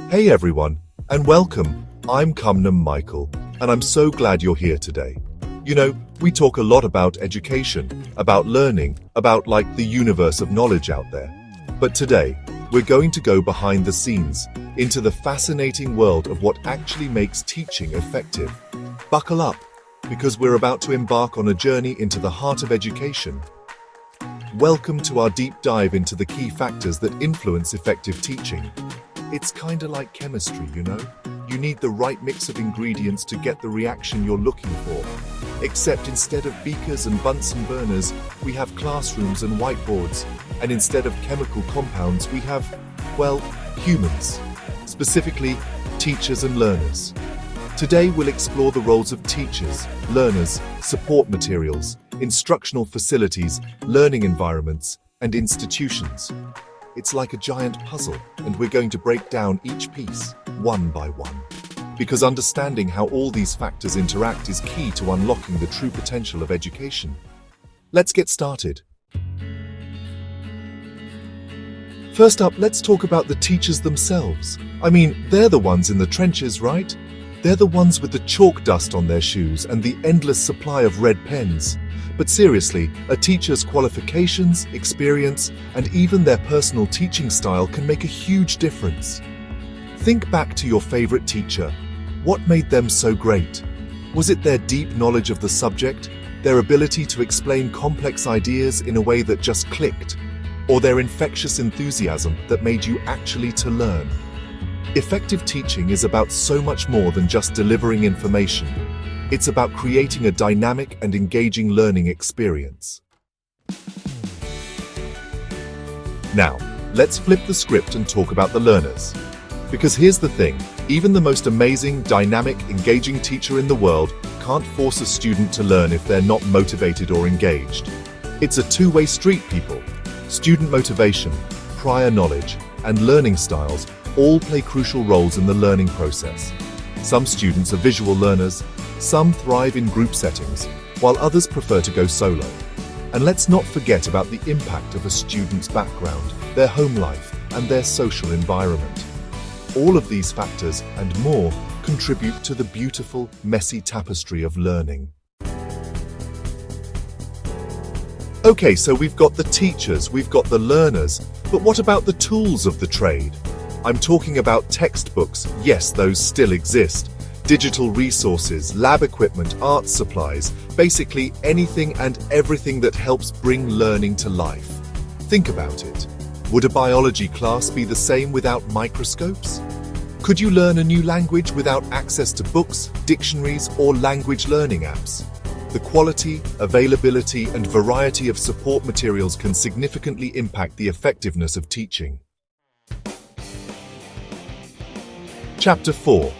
Hey everyone, and welcome. I'm Cumnam Michael, and I'm so glad you're here today. You know, we talk a lot about education, about learning, about like the universe of knowledge out there. But today, we're going to go behind the scenes, into the fascinating world of what actually makes teaching effective. Buckle up, because we're about to embark on a journey into the heart of education. Welcome to our deep dive into the key factors that influence effective teaching. It's kinda like chemistry, you know? You need the right mix of ingredients to get the reaction you're looking for. Except instead of beakers and Bunsen burners, we have classrooms and whiteboards. And instead of chemical compounds, we have, well, humans. Specifically, teachers and learners. Today we'll explore the roles of teachers, learners, support materials, instructional facilities, learning environments, and institutions. It's like a giant puzzle, and we're going to break down each piece, one by one. Because understanding how all these factors interact is key to unlocking the true potential of education. Let's get started. First up, let's talk about the teachers themselves. I mean, they're the ones in the trenches, right? They're the ones with the chalk dust on their shoes and the endless supply of red pens. But seriously, a teacher's qualifications, experience, and even their personal teaching style can make a huge difference. Think back to your favorite teacher. What made them so great? Was it their deep knowledge of the subject, their ability to explain complex ideas in a way that just clicked, or their infectious enthusiasm that made you actually to learn? Effective teaching is about so much more than just delivering information. It's about creating a dynamic and engaging learning experience. Now, let's flip the script and talk about the learners. Because here's the thing, even the most amazing, dynamic, engaging teacher in the world can't force a student to learn if they're not motivated or engaged. It's a two-way street, people. Student motivation, prior knowledge, and learning styles all play crucial roles in the learning process. Some students are visual learners, some thrive in group settings, while others prefer to go solo. And let's not forget about the impact of a student's background, their home life, and their social environment. All of these factors and more contribute to the beautiful, messy tapestry of learning. Okay, so we've got the teachers, we've got the learners, but what about the tools of the trade? I'm talking about textbooks. Yes, those still exist. Digital resources, lab equipment, art supplies, basically anything and everything that helps bring learning to life. Think about it. Would a biology class be the same without microscopes? Could you learn a new language without access to books, dictionaries, or language learning apps? The quality, availability, and variety of support materials can significantly impact the effectiveness of teaching. Chapter 4.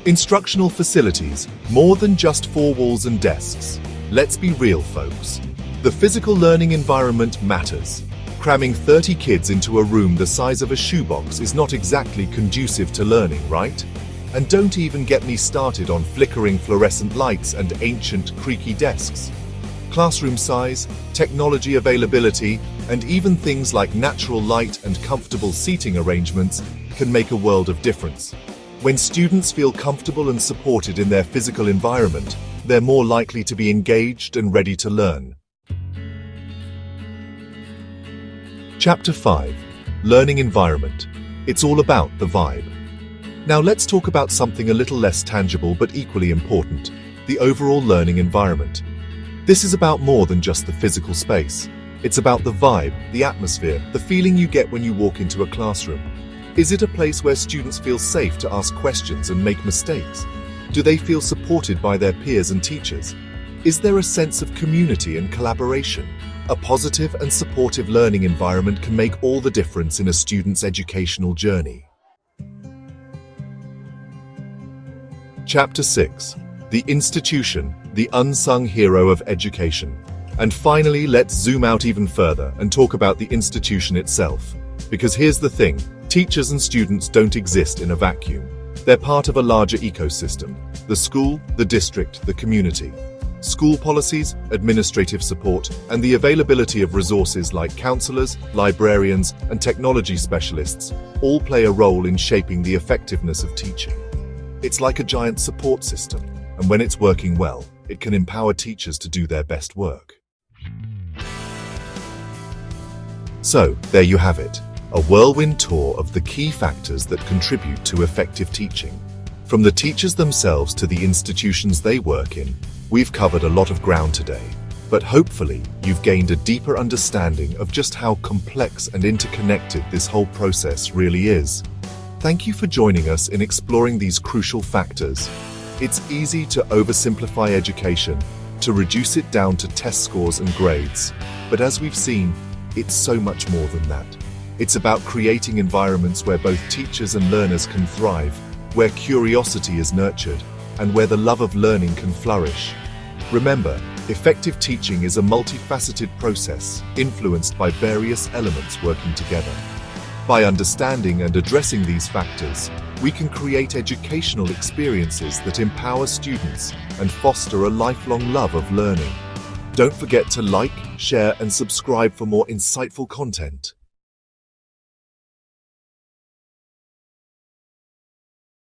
Instructional facilities, more than just four walls and desks. Let's be real, folks. The physical learning environment matters. Cramming 30 kids into a room the size of a shoebox is not exactly conducive to learning, right? And don't even get me started on flickering fluorescent lights and ancient, creaky desks. Classroom size, technology availability, and even things like natural light and comfortable seating arrangements can make a world of difference. When students feel comfortable and supported in their physical environment, they're more likely to be engaged and ready to learn. Chapter 5. Learning environment. It's all about the vibe. Now let's talk about something a little less tangible but equally important, the overall learning environment. This is about more than just the physical space. It's about the vibe, the atmosphere, the feeling you get when you walk into a classroom. Is it a place where students feel safe to ask questions and make mistakes? Do they feel supported by their peers and teachers? Is there a sense of community and collaboration? A positive and supportive learning environment can make all the difference in a student's educational journey. Chapter 6. The institution, the unsung hero of education. And finally, let's zoom out even further and talk about the institution itself. Because here's the thing, teachers and students don't exist in a vacuum. They're part of a larger ecosystem, the school, the district, the community. School policies, administrative support, and the availability of resources like counselors, librarians, and technology specialists all play a role in shaping the effectiveness of teaching. It's like a giant support system, and when it's working well, it can empower teachers to do their best work. So, there you have it, a whirlwind tour of the key factors that contribute to effective teaching. From the teachers themselves to the institutions they work in, we've covered a lot of ground today, but hopefully you've gained a deeper understanding of just how complex and interconnected this whole process really is. Thank you for joining us in exploring these crucial factors. It's easy to oversimplify education, to reduce it down to test scores and grades, but as we've seen, it's so much more than that. It's about creating environments where both teachers and learners can thrive, where curiosity is nurtured, and where the love of learning can flourish. Remember, effective teaching is a multifaceted process influenced by various elements working together. By understanding and addressing these factors, we can create educational experiences that empower students and foster a lifelong love of learning. Don't forget to like, share, and subscribe for more insightful content.